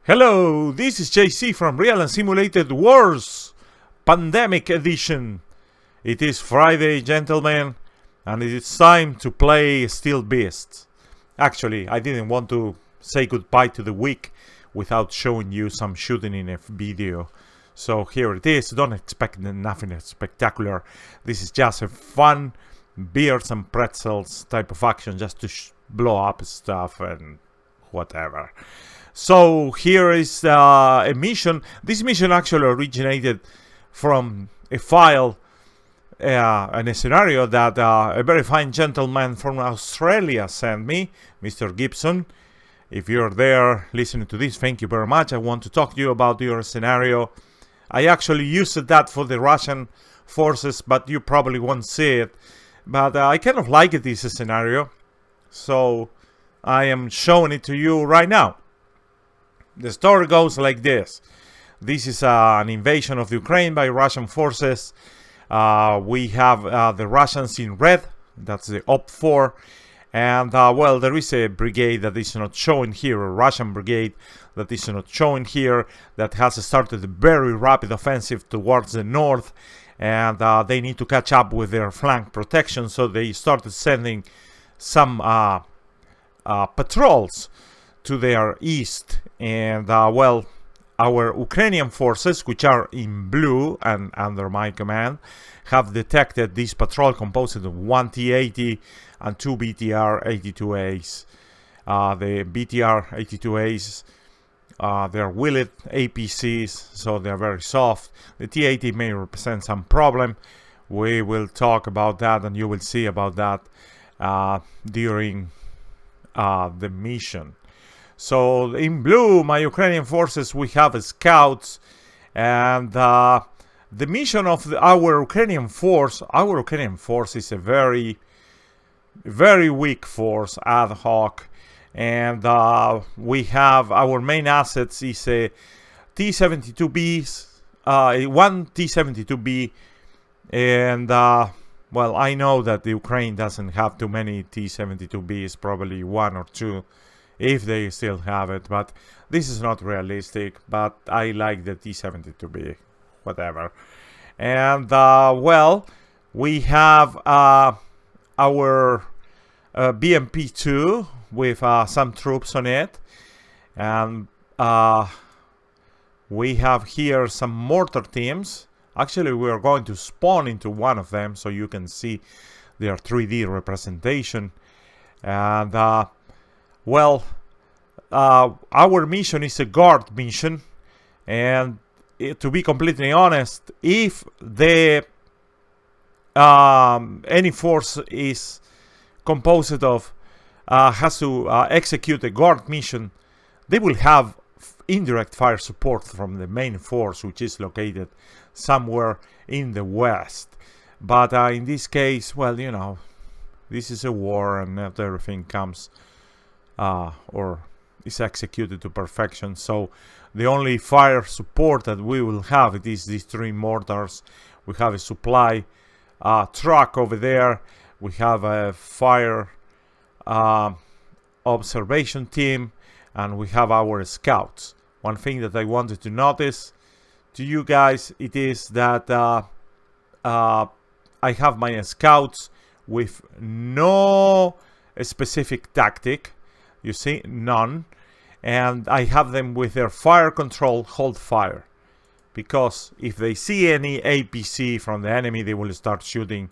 Hello, this is JC from Real and Simulated Wars, Pandemic Edition. It is Friday, gentlemen, and it is time to play Steel Beast. Actually, I didn't want to say goodbye to the week without showing you some shooting in a video. So here it is. Don't expect nothing spectacular. This is just a fun beers and pretzels type of action, just to blow up stuff and whatever. So here is a mission. This mission actually originated from a file and a scenario that a very fine gentleman from Australia sent me, Mr. Gibson. If you're there listening to this, thank you very much. I want to talk to you about your scenario. I actually used that for the Russian forces, but you probably won't see it. But I kind of like this scenario, so I am showing it to you right now. The story goes like this. This is an invasion of Ukraine by Russian forces. We have the Russians in red. That's the OP4. And, well, there is a brigade that is not showing here, a Russian brigade that is not showing here, that has started a very rapid offensive towards the north. And they need to catch up with their flank protection, so they started sending some patrols to their east. And well, our Ukrainian forces, which are in blue and under my command, have detected this patrol composed of 1 T-80 and 2 BTR-82As. The BTR-82As, they're wheeled APCs, so they're very soft. The T-80 may represent some problem. We will talk about that, and you will see about that during the mission. So in blue, my Ukrainian forces, we have scouts, and the mission of our Ukrainian force is a very, very weak force, ad hoc, and we have our main assets is a T-72Bs, one T-72B, and well, I know that the Ukraine doesn't have too many T-72Bs, probably one or two, if they still have it, but this is not realistic. But I like the T-72B, whatever. And well, we have our BMP-2 with some troops on it, and we have here some mortar teams. Actually, we are going to spawn into one of them so you can see their 3D representation. And well, our mission is a guard mission, and to be completely honest, if the any force is composed of has to execute a guard mission, they will have indirect fire support from the main force, which is located somewhere in the west. But in this case, well, you know, this is a war, and not everything comes or is executed to perfection. So the only fire support that we will have, it is these 3 mortars. We have a supply truck over there. We have a fire observation team, and we have our scouts. One thing that I wanted to notice to you guys, it is that I have my scouts with no specific tactic. You see, none. And I have them with their fire control, hold fire. Because if they see any APC from the enemy, they will start shooting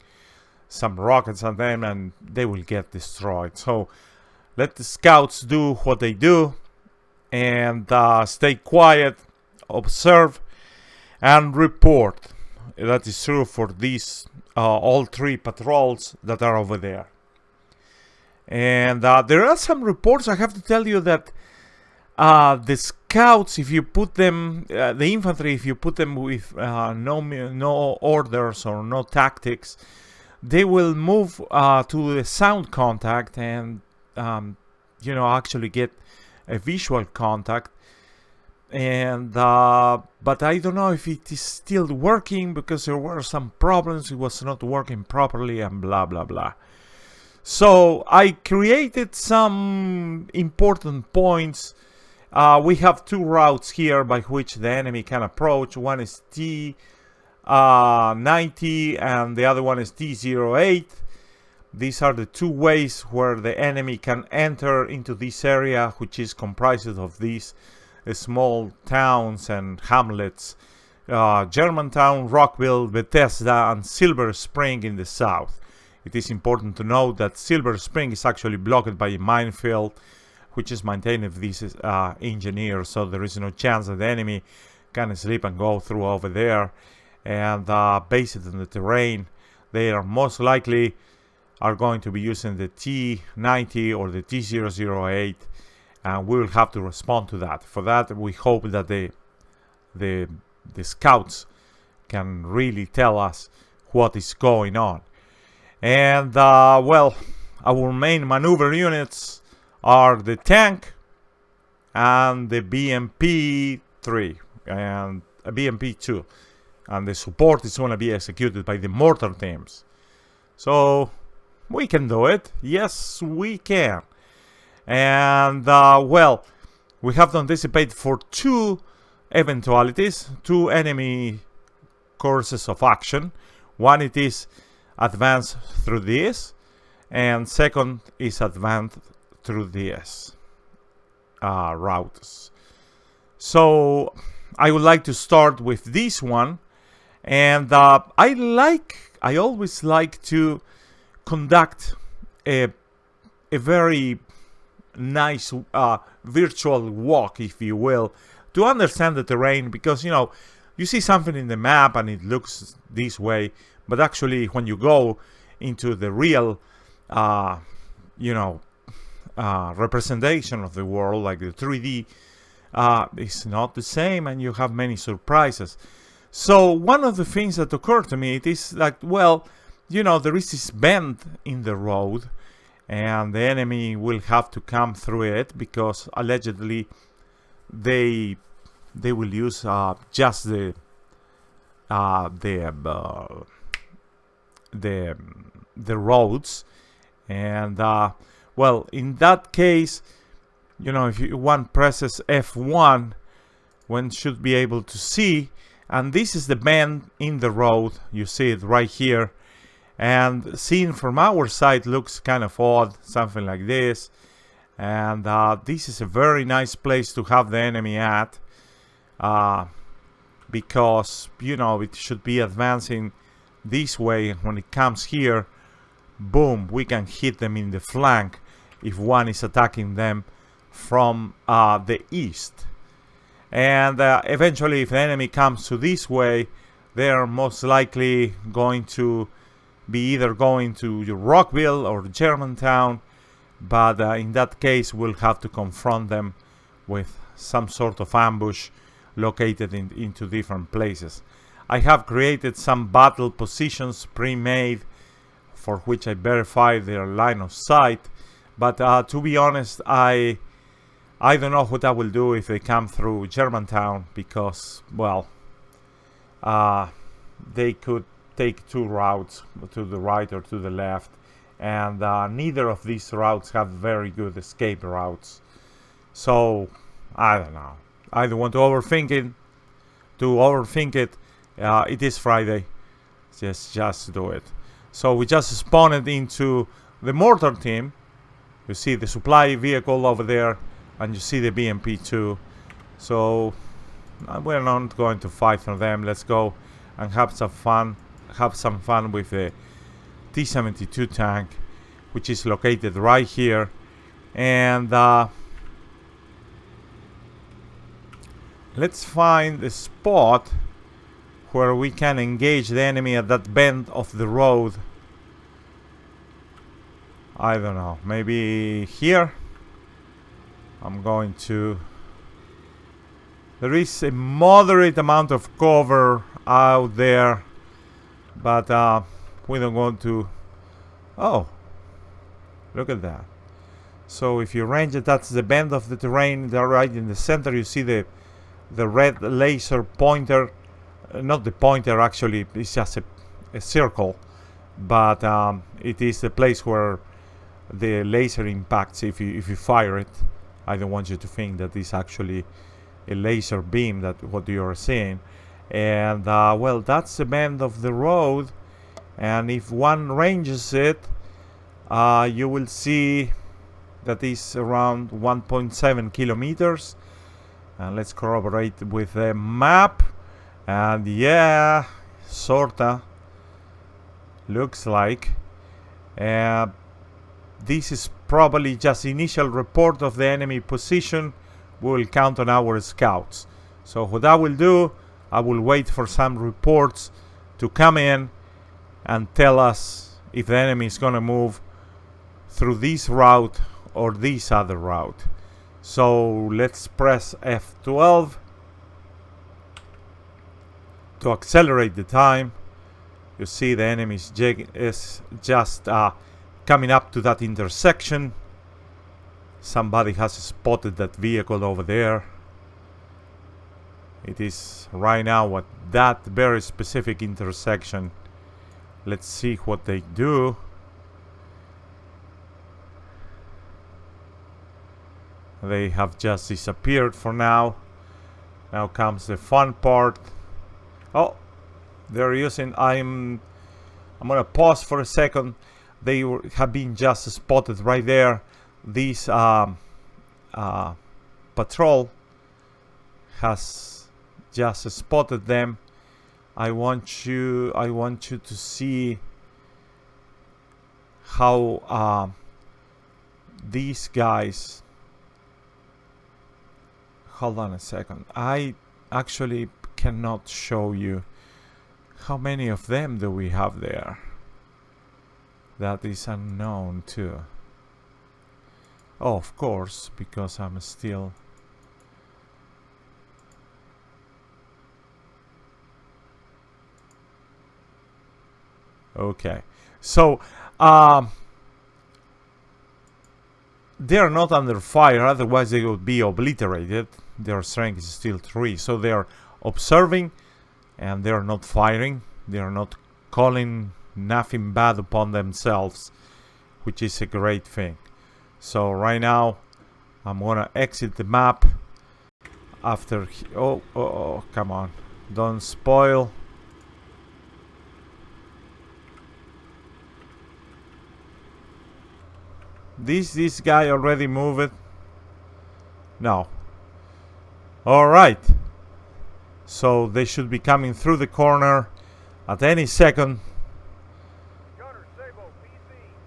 some rockets at them and they will get destroyed. So let the scouts do what they do, and stay quiet, observe, and report. That is true for these all 3 patrols that are over there. And there are some reports. I have to tell you that the scouts, if you put them, the infantry, if you put them with no orders or no tactics, they will move to the sound contact and you know, actually get a visual contact. And but I don't know if it is still working, because there were some problems. It was not working properly and blah blah blah. So I created some important points We have two routes here by which the enemy can approach. One is T90 and the other one is T08. These are the two ways where the enemy can enter into this area, which is comprised of these small towns and hamlets. Germantown, Rockville, Bethesda, and Silver Spring in the south. It is important to note that Silver Spring is actually blocked by a minefield, which is maintained by these engineers, so there is no chance that the enemy can slip and go through over there. And based on the terrain, they are most likely going to be using the T90 or the T008, and we will have to respond to that. For that, we hope that the scouts can really tell us what is going on. And well, our main maneuver units are the tank and the BMP-3 and a BMP-2, and the support is going to be executed by the mortar teams. So we can do it. Yes, we can. And well, we have to anticipate for two eventualities, two enemy courses of action. One, it is advance through this, and second is advance through this routes. So I would like to start with this one, and I always like to conduct a very nice virtual walk, if you will, to understand the terrain, because you see something in the map and it looks this way, but actually when you go into the real representation of the world, like the 3D, it's not the same, and you have many surprises. So one of the things that occurred to me, it is like, well, there is this bend in the road, and the enemy will have to come through it because allegedly they will use just the roads, and well, in that case, if one presses F1, one should be able to see, and this is the bend in the road. You see it right here. And seen from our side looks kind of odd, something like this. And this is a very nice place to have the enemy at, because it should be advancing this way. When it comes here, boom, we can hit them in the flank if one is attacking them from the east. And eventually, if the enemy comes to this way, they are most likely going to be either going to Rockville or Germantown, but in that case we'll have to confront them with some sort of ambush located into different places. I have created some battle positions pre-made for which I verify their line of sight, but to be honest, I don't know what I will do if they come through Germantown, because, well, they could take two routes, to the right or to the left, and neither of these routes have very good escape routes. So I don't know. I don't want to overthink it. It is Friday. Just do it. So we just spawned into the mortar team. You see the supply vehicle over there, and you see the BMP-2. So we're not going to fight for them. Let's go and have some fun. With the T-72 tank, which is located right here. And let's find a spot where we can engage the enemy at that bend of the road. I don't know, maybe here. I'm going to... There is a moderate amount of cover out there, but we don't want to... Oh, look at that. So if you range it, that's the bend of the terrain. There, right in the center, you see the red laser pointer. Not the pointer, actually, it's just a circle. But it is the place where the laser impacts if you fire it. I don't want you to think that it's actually a laser beam that what you are seeing. And well, that's the bend of the road, and if one ranges it, you will see that is around 1.7 kilometers. And let's corroborate with the map. And yeah, sorta looks like this is probably just initial report of the enemy position. We will count on our scouts. So what I will do, I will wait for some reports to come in and tell us if the enemy is gonna move through this route or this other route. So let's press F12 to accelerate the time. You see the enemy is just coming up to that intersection. Somebody has spotted that vehicle over there. It is right now at that very specific intersection. Let's see what they do. They have just disappeared for now. Now comes the fun part. Oh, they're using. I'm gonna pause for a second. They have been just spotted right there. This patrol has just spotted them. I want you to see how these guys. Hold on a second. I actually cannot show you how many of them do we have there. That is unknown too. Oh, of course, because I'm still. Okay, so they are not under fire, otherwise they would be obliterated. Their strength is still 3, so they are observing and they are not firing. They are not calling nothing bad upon themselves, which is a great thing. So right now I'm gonna exit the map after oh, come on, don't spoil. This guy already moved? No. Alright. So they should be coming through the corner at any second.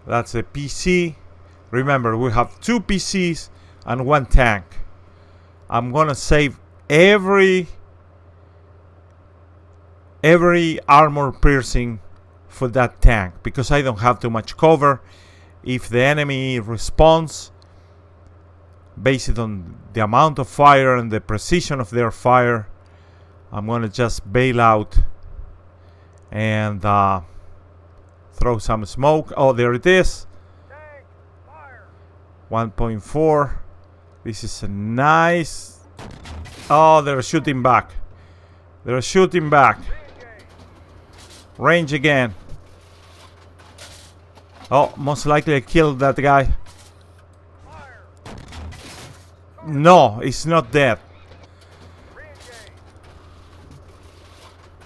That's a PC. Remember, we have 2 PCs and 1 tank. I'm gonna save every armor piercing for that tank because I don't have too much cover. If the enemy responds based on the amount of fire and the precision of their fire, I'm gonna just bail out and throw some smoke. Oh, there it is. 1.4. This is a nice. Oh, they're shooting back. They're shooting back. Range again. Oh, most likely I killed that guy. No, he's not dead.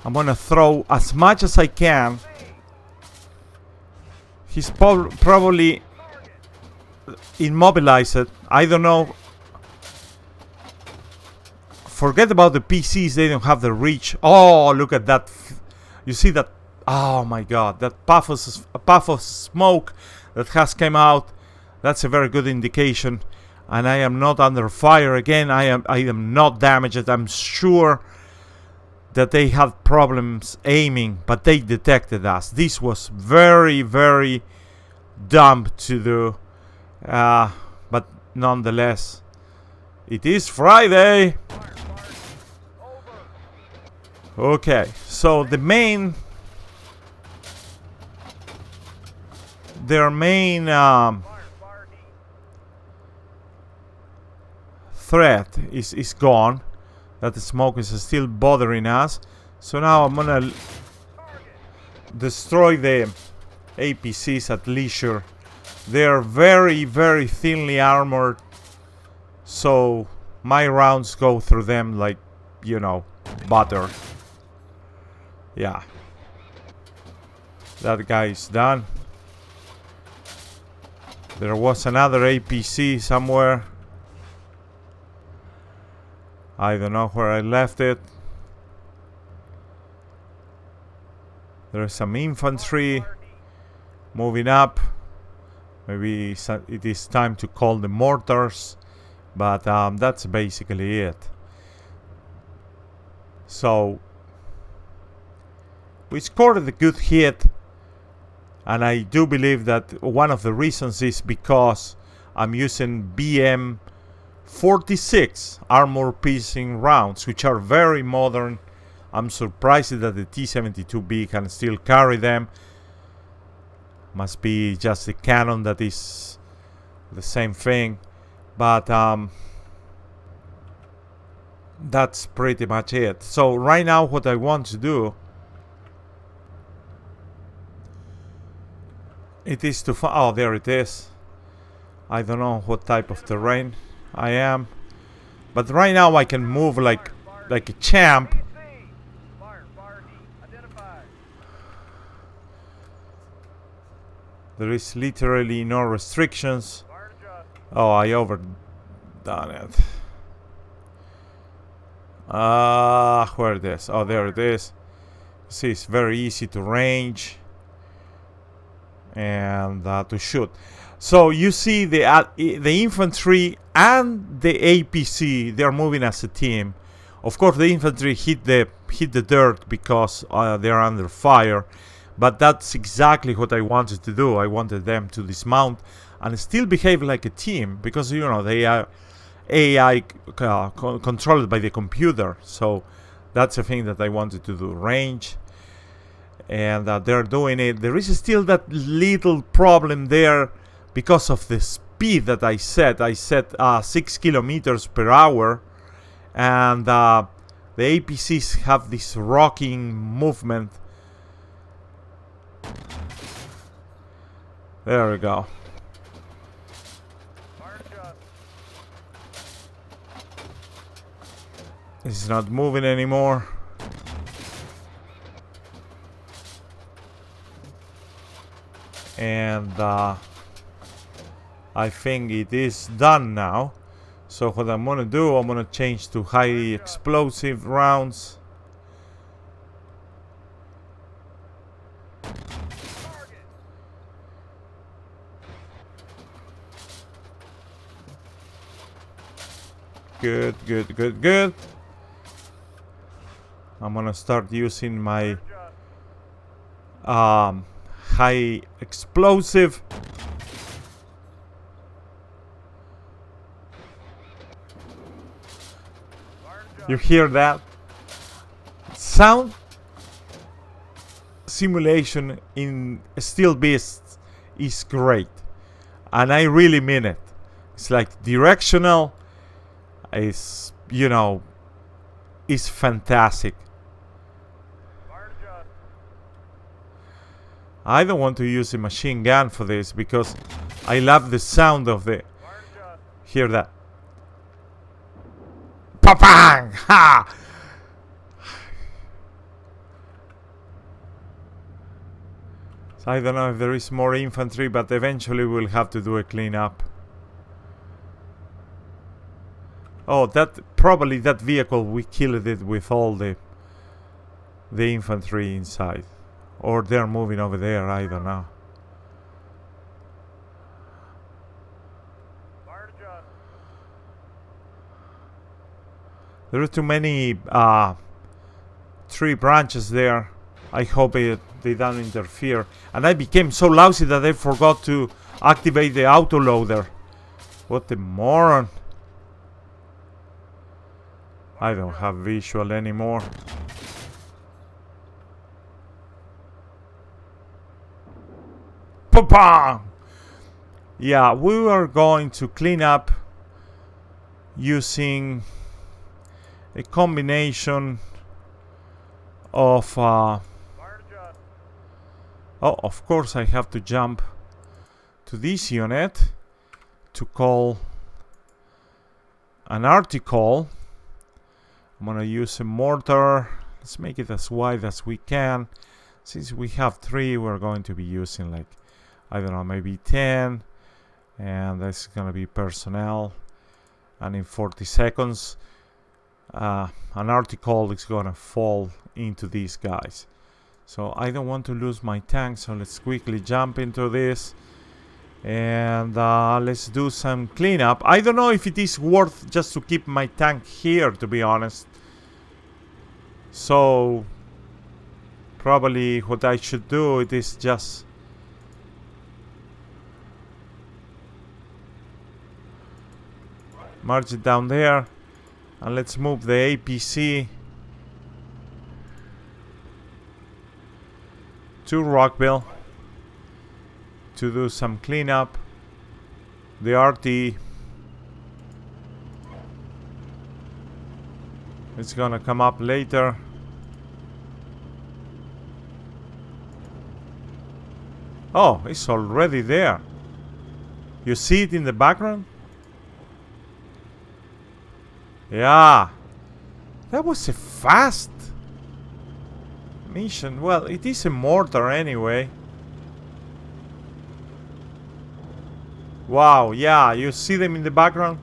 I'm gonna throw as much as I can. He's probably immobilized. I don't know. Forget about the PCs, they don't have the reach. Oh, look at that. You see that? Oh my god, that puff of smoke that has come out. That's a very good indication. And I am not under fire again. I am not damaged. I'm sure that they had problems aiming, but they detected us. This was very, very dumb to do. But nonetheless, it is Friday. Okay, so their main threat is gone. That the smoke is still bothering us. So now I'm gonna destroy the APCs at leisure. They're very, very thinly armored. So my rounds go through them like, you know, butter. Yeah. That guy is done. There was another APC somewhere. I don't know where I left it. There's some infantry moving up. Maybe it is time to call the mortars. But that's basically it. So we scored a good hit. And I do believe that one of the reasons is because I'm using BM46 armor piercing rounds, which are very modern. I'm surprised that the T-72B can still carry them. Must be just the cannon that is the same thing. But that's pretty much it. So right now what I want to do, it is to oh, there it is. I don't know what type of terrain I am, but right now I can move like a champ. There is literally no restrictions. Oh, I overdone it. Where it is? Oh, there it is. See, it's very easy to range and to shoot. So you see the infantry and the APC, they are moving as a team. Of course, the infantry hit the dirt because they are under fire, but that's exactly what I wanted to do. I wanted them to dismount and still behave like a team because, you know, they are AI controlled by the computer. So that's the thing that I wanted to do. Range. And they're doing it. There is still that little problem there because of the speed that I set. I set 6 kilometers per hour, and the APCs have this rocking movement. There we go. It's not moving anymore. And I think it is done now. So what I'm gonna do, I'm gonna change to high explosive rounds. Good, good, good, good. I'm gonna start using my high explosive. You hear that? Sound simulation in Steel Beasts is great, and I really mean it. It's like directional. Is, you know, is fantastic. I don't want to use a machine gun for this because I love the sound of the. Hear that? Pa-bang! Ha! So I don't know if there is more infantry, but eventually we'll have to do a cleanup. Oh, probably that vehicle, we killed it with all the infantry inside. Or they're moving over there, I don't know. There are too many tree branches there. I hope they don't interfere. And I became so lousy that I forgot to activate the autoloader. What a moron. I don't have visual anymore. Pa-pam! Yeah, we are going to clean up using a combination of oh, of course I have to jump to this unit to call an article. I'm gonna use a mortar. Let's make it as wide as we can. Since we have 3, we're going to be using like, I don't know, maybe 10. And that's gonna be personnel. And in 40 seconds, an article is gonna fall into these guys. So I don't want to lose my tank, so let's quickly jump into this. And let's do some cleanup. I don't know if it is worth just to keep my tank here, to be honest. So probably what I should do it is just march it down there, and let's move the APC to Rockville to do some cleanup. The RT is gonna come up later. Oh, it's already there. You see it in the background? Yeah. That was a fast mission. Well, it is a mortar anyway. Wow, yeah, you see them in the background?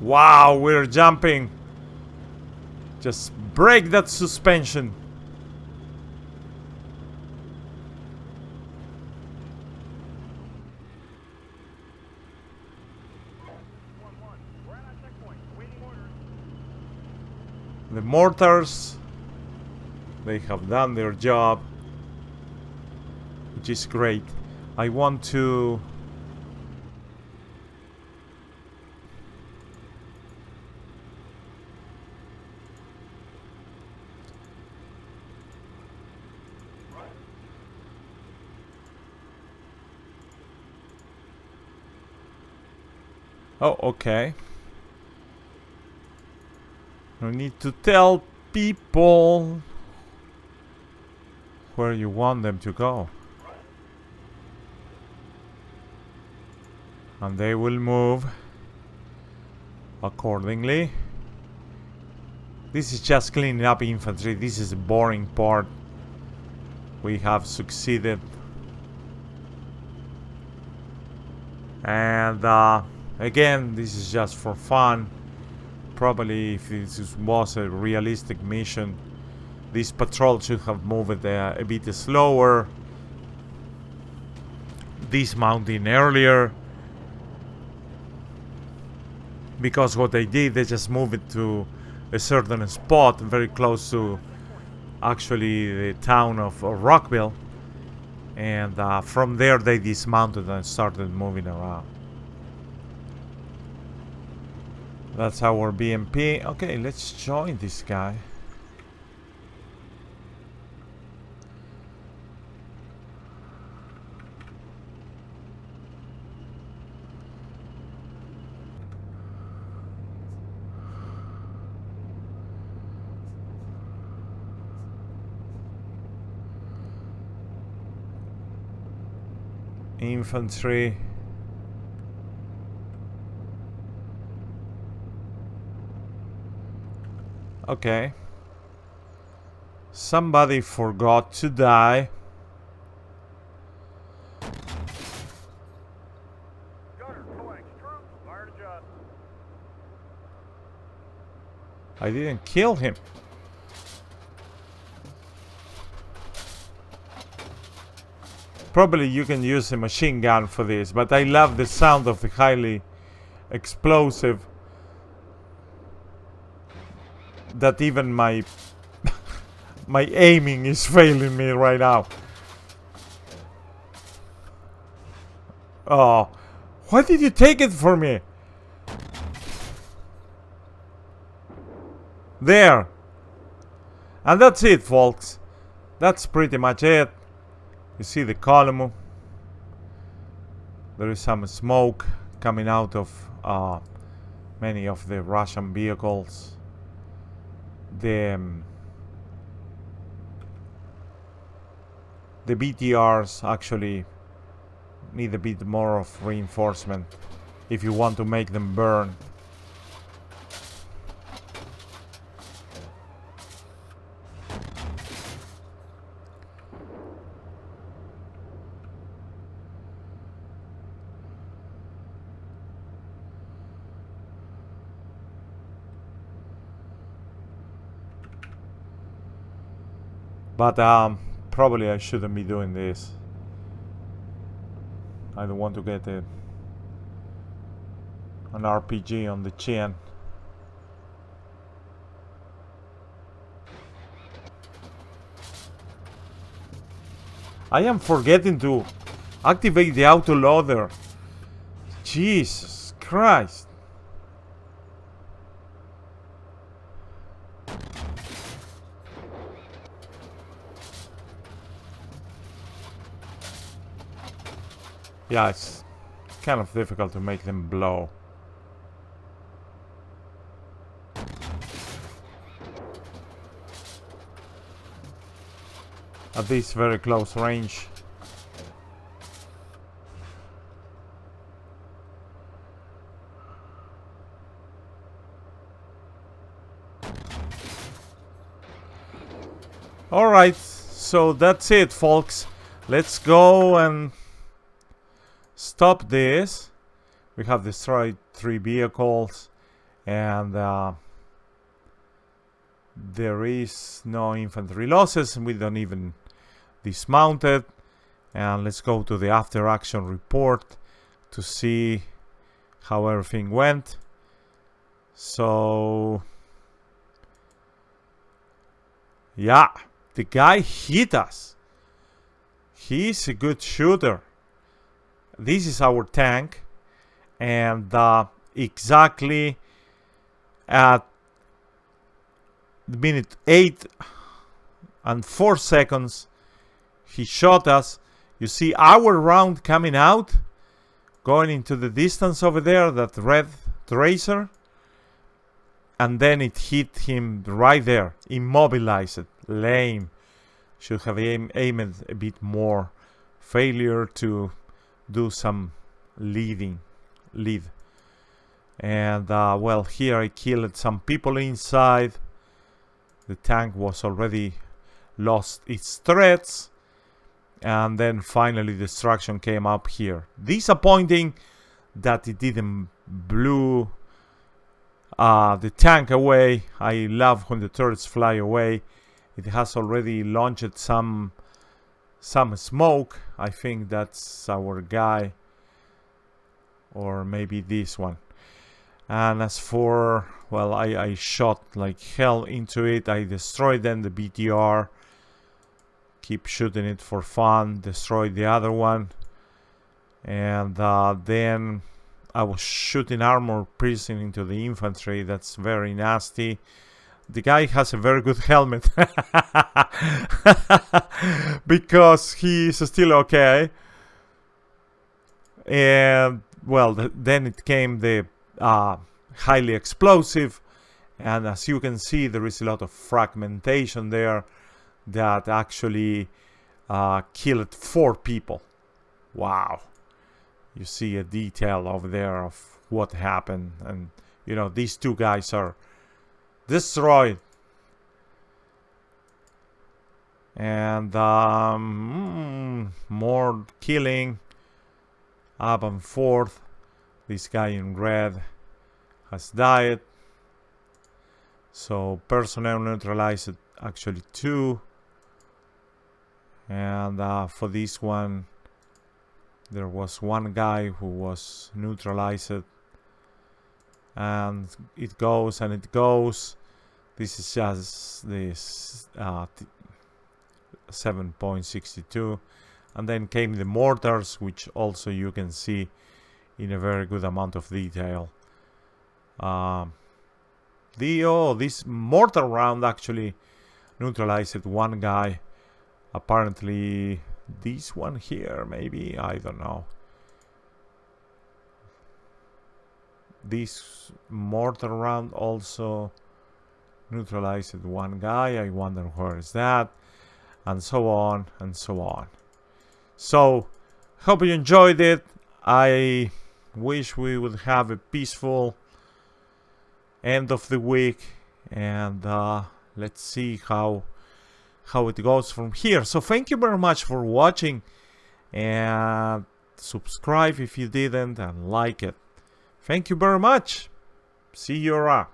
Wow, we're jumping. Just break that suspension. The mortars, they have done their job, which is great. I want to... Oh, okay. You need to tell people where you want them to go. And they will move accordingly. This is just cleaning up infantry. This is the boring part. We have succeeded. And again, this is just for fun. Probably if this was a realistic mission, this patrol should have moved a bit slower, dismounting earlier, because what they did, they just moved it to a certain spot very close to actually the town of Rockville, and from there they dismounted and started moving around. That's our BMP. Okay, let's join this guy. Infantry. Okay. Somebody forgot to die. I didn't kill him. Probably you can use a machine gun for this, but I love the sound of the highly explosive. That even my my aiming is failing me right now. Oh, why did you take it for me? There. And that's it, folks. That's pretty much it. You see the column. There is some smoke coming out of many of the Russian vehicles. The BTRs actually need a bit more of reinforcement if you want to make them burn. But probably I shouldn't be doing this. I don't want to get an RPG on the chin. I am forgetting to activate the autoloader. Jesus Christ. Yeah, it's kind of difficult to make them blow. At this very close range. Alright, so that's it, folks. Let's go and stop this. We have destroyed 3 vehicles, and there is no infantry losses. We don't even dismount it. And let's go to the after action report to see how everything went. So yeah, the guy hit us. He's a good shooter. This is our tank, and exactly at minute 8 and 4 seconds he shot us. You see our round coming out, going into the distance over there, that red tracer, and then it hit him right there, immobilized. Lame. Should have aimed a bit more. Failure to do some lead. And well, here I killed some people inside. The tank was already lost its threats, and then finally destruction came up here. Disappointing that it didn't blew the tank away. I love when the turrets fly away. It has already launched some smoke. I think that's our guy, or maybe this one. And as for, well, I shot like hell into it. I destroyed then the BTR. Keep shooting it for fun. Destroyed the other one. And then I was shooting armor piercing into the infantry. That's very nasty. The guy has a very good helmet. Because he's still okay. And well, then it came the highly explosive, and as you can see, there is a lot of fragmentation there that actually killed 4 people. Wow. You see a detail over there of what happened, and you know, these 2 guys are destroyed. And more killing up and forth. This guy in red has died. So personnel neutralized, actually 2. And for this one, there was 1 guy who was neutralized. And it goes and it goes. This is just this 7.62. And then came the mortars, which also you can see in a very good amount of detail. This mortar round actually neutralized one guy. Apparently this one here, maybe, I don't know. This mortar round also neutralized one guy. I wonder where is that, and so on and so on. So hope you enjoyed it. I wish we would have a peaceful end of the week, and let's see how it goes from here. So thank you very much for watching, and subscribe if you didn't, and like it. Thank you very much. See you around.